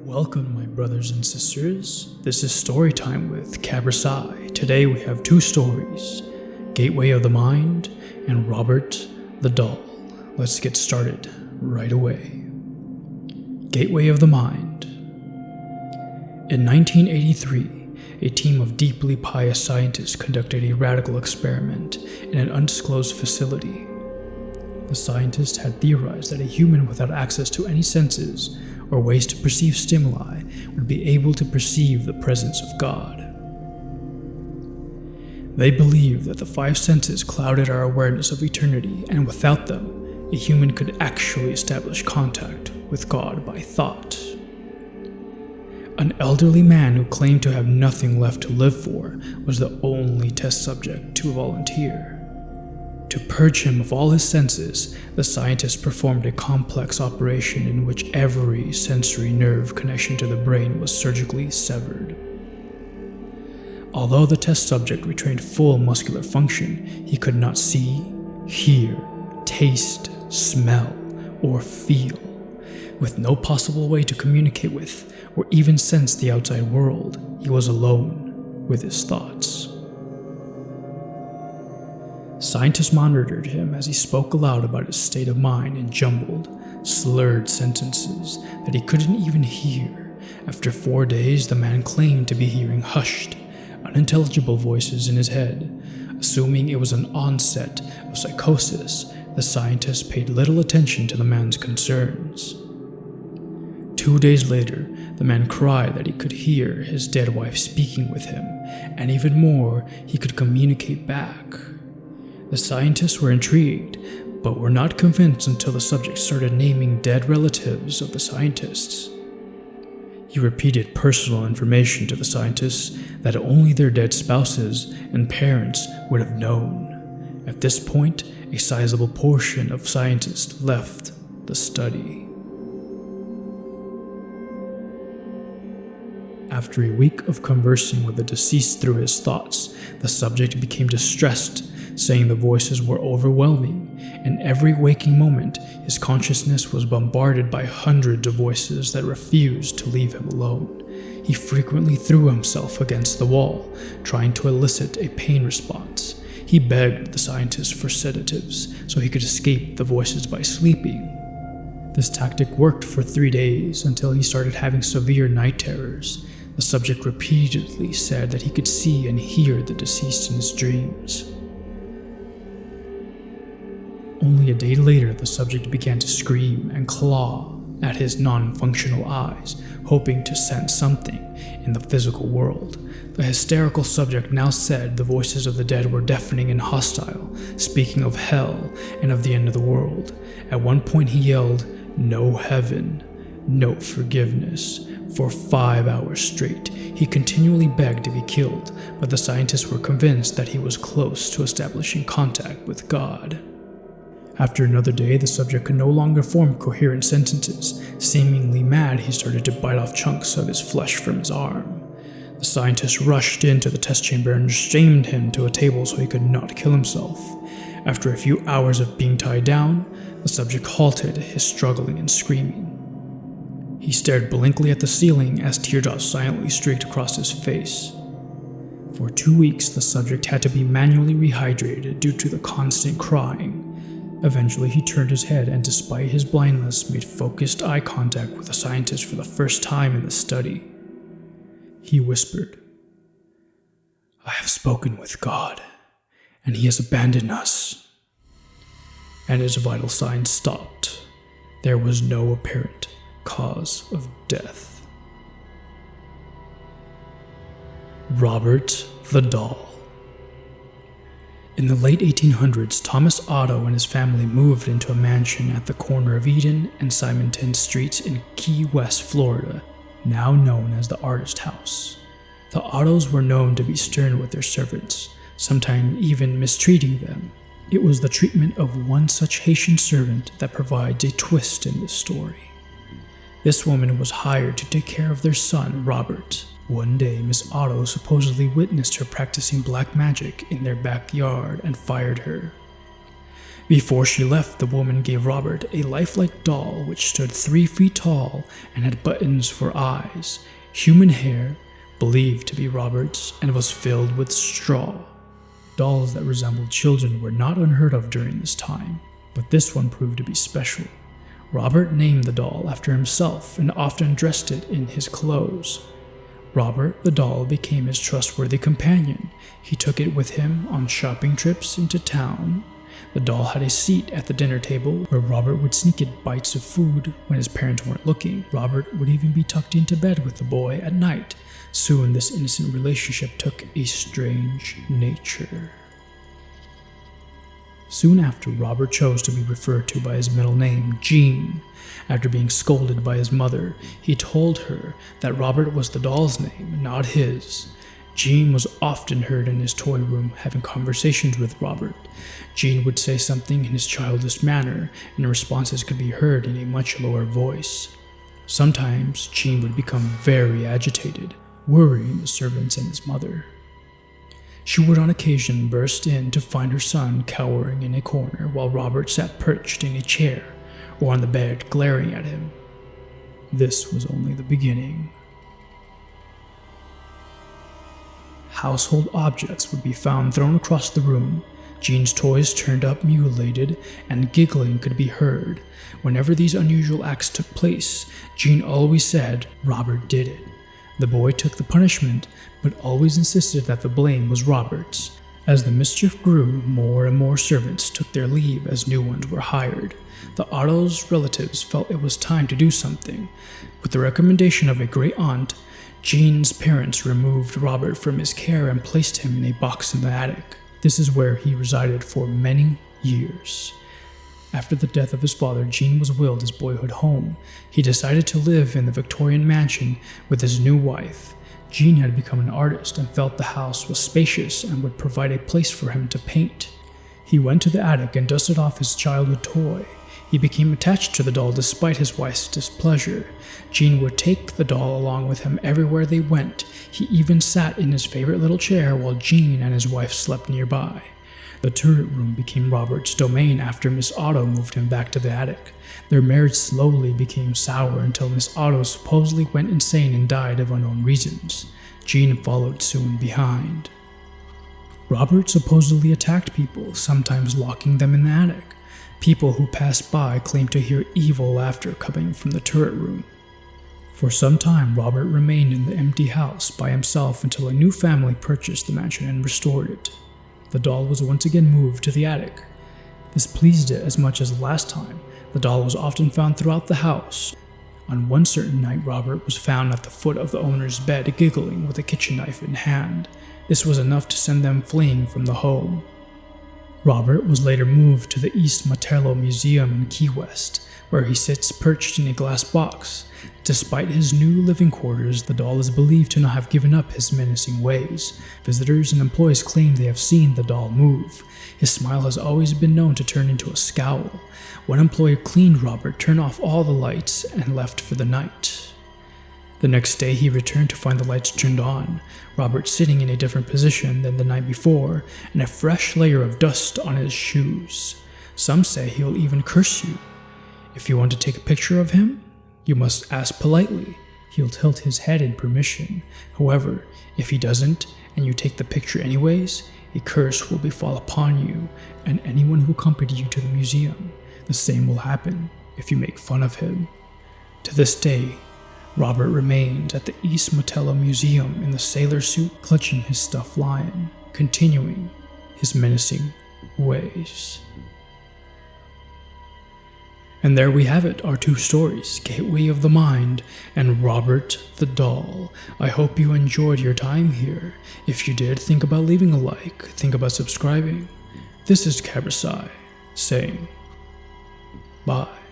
Welcome, my brothers and sisters. This is story time with CabraSye. Today we have two stories, Gateway of the Mind and Robert the Doll. Let's get started right away. Gateway of the Mind. In 1983, a team of deeply pious scientists conducted a radical experiment in an undisclosed facility. The scientists had theorized that a human without access to any senses or ways to perceive stimuli would be able to perceive the presence of God. They believed that the five senses clouded our awareness of eternity, and without them, a human could actually establish contact with God by thought. An elderly man who claimed to have nothing left to live for was the only test subject to volunteer. To purge him of all his senses, the scientists performed a complex operation in which every sensory nerve connection to the brain was surgically severed. Although the test subject retained full muscular function, he could not see, hear, taste, smell, or feel. With no possible way to communicate with or even sense the outside world, he was alone with his thoughts. Scientists monitored him as he spoke aloud about his state of mind in jumbled, slurred sentences that he couldn't even hear. After 4 days, the man claimed to be hearing hushed, unintelligible voices in his head. Assuming it was an onset of psychosis, the scientists paid little attention to the man's concerns. 2 days later, the man cried that he could hear his dead wife speaking with him, and even more, he could communicate back. The scientists were intrigued, but were not convinced until the subject started naming dead relatives of the scientists. He repeated personal information to the scientists that only their dead spouses and parents would have known. At this point, a sizable portion of scientists left the study. After a week of conversing with the deceased through his thoughts, the subject became distressed, saying the voices were overwhelming. In every waking moment, his consciousness was bombarded by hundreds of voices that refused to leave him alone. He frequently threw himself against the wall, trying to elicit a pain response. He begged the scientists for sedatives so he could escape the voices by sleeping. This tactic worked for 3 days until he started having severe night terrors. The subject repeatedly said that he could see and hear the deceased in his dreams. Only a day later, the subject began to scream and claw at his non-functional eyes, hoping to sense something in the physical world. The hysterical subject now said the voices of the dead were deafening and hostile, speaking of hell and of the end of the world. At one point he yelled, "No heaven, no forgiveness." For 5 hours straight, he continually begged to be killed, but the scientists were convinced that he was close to establishing contact with God. After another day, the subject could no longer form coherent sentences. Seemingly mad, he started to bite off chunks of his flesh from his arm. The scientists rushed into the test chamber and chained him to a table so he could not kill himself. After a few hours of being tied down, the subject halted his struggling and screaming. He stared blankly at the ceiling as teardrops silently streaked across his face. For 2 weeks, the subject had to be manually rehydrated due to the constant crying. Eventually, he turned his head and, despite his blindness, made focused eye contact with the scientist for the first time in the study. He whispered, "I have spoken with God, and he has abandoned us." And his vital signs stopped. There was no apparent cause of death. Robert the Doll. In the late 1800s, Thomas Otto and his family moved into a mansion at the corner of Eden and Simonton Streets in Key West, Florida, now known as the Artist House. The Ottos were known to be stern with their servants, sometimes even mistreating them. It was the treatment of one such Haitian servant that provides a twist in this story. This woman was hired to take care of their son, Robert. One day, Miss Otto supposedly witnessed her practicing black magic in their backyard and fired her. Before she left, the woman gave Robert a lifelike doll which stood 3 feet tall and had buttons for eyes, human hair, believed to be Robert's, and was filled with straw. Dolls that resembled children were not unheard of during this time, but this one proved to be special. Robert named the doll after himself and often dressed it in his clothes. Robert the doll became his trustworthy companion. He took it with him on shopping trips into town. The doll had a seat at the dinner table where Robert would sneak it bites of food when his parents weren't looking. Robert would even be tucked into bed with the boy at night. Soon this innocent relationship took a strange nature. Soon after, Robert chose to be referred to by his middle name, Jean. After being scolded by his mother, he told her that Robert was the doll's name, not his. Jean was often heard in his toy room having conversations with Robert. Jean would say something in his childish manner, and responses could be heard in a much lower voice. Sometimes, Jean would become very agitated, worrying the servants and his mother. She would on occasion burst in to find her son cowering in a corner while Robert sat perched in a chair or on the bed glaring at him. This was only the beginning. Household objects would be found thrown across the room. Jean's toys turned up mutilated, and giggling could be heard. Whenever these unusual acts took place, Jean always said, "Robert did it." The boy took the punishment, but always insisted that the blame was Robert's. As the mischief grew, more and more servants took their leave as new ones were hired. The Otto's relatives felt it was time to do something. With the recommendation of a great aunt, Jean's parents removed Robert from his care and placed him in a box in the attic. This is where he resided for many years. After the death of his father, Jean was willed his boyhood home. He decided to live in the Victorian mansion with his new wife. Jean had become an artist and felt the house was spacious and would provide a place for him to paint. He went to the attic and dusted off his childhood toy. He became attached to the doll despite his wife's displeasure. Jean would take the doll along with him everywhere they went. He even sat in his favorite little chair while Jean and his wife slept nearby. The turret room became Robert's domain after Miss Otto moved him back to the attic. Their marriage slowly became sour until Miss Otto supposedly went insane and died of unknown reasons. Jean followed soon behind. Robert supposedly attacked people, sometimes locking them in the attic. People who passed by claimed to hear evil laughter coming from the turret room. For some time, Robert remained in the empty house by himself until a new family purchased the mansion and restored it. The doll was once again moved to the attic. This pleased it as much as the last time. The doll was often found throughout the house. On one certain night, Robert was found at the foot of the owner's bed giggling with a kitchen knife in hand. This was enough to send them fleeing from the home. Robert was later moved to the East Martello Museum in Key West, where he sits perched in a glass box. Despite his new living quarters, the doll is believed to not have given up his menacing ways. Visitors and employees claim they have seen the doll move. His smile has always been known to turn into a scowl. One employee cleaned Robert, turned off all the lights, and left for the night. The next day, he returned to find the lights turned on, Robert sitting in a different position than the night before, and a fresh layer of dust on his shoes. Some say he'll even curse you. If you want to take a picture of him, you must ask politely. He'll tilt his head in permission. However, if he doesn't, and you take the picture anyways, a curse will befall upon you and anyone who accompanied you to the museum. The same will happen if you make fun of him. To this day, Robert remained at the East Martello Museum in the sailor suit, clutching his stuffed lion, continuing his menacing ways. And there we have it, our two stories, Gateway of the Mind and Robert the Doll. I hope you enjoyed your time here. If you did, think about leaving a like, think about subscribing. This is CabraSye saying bye.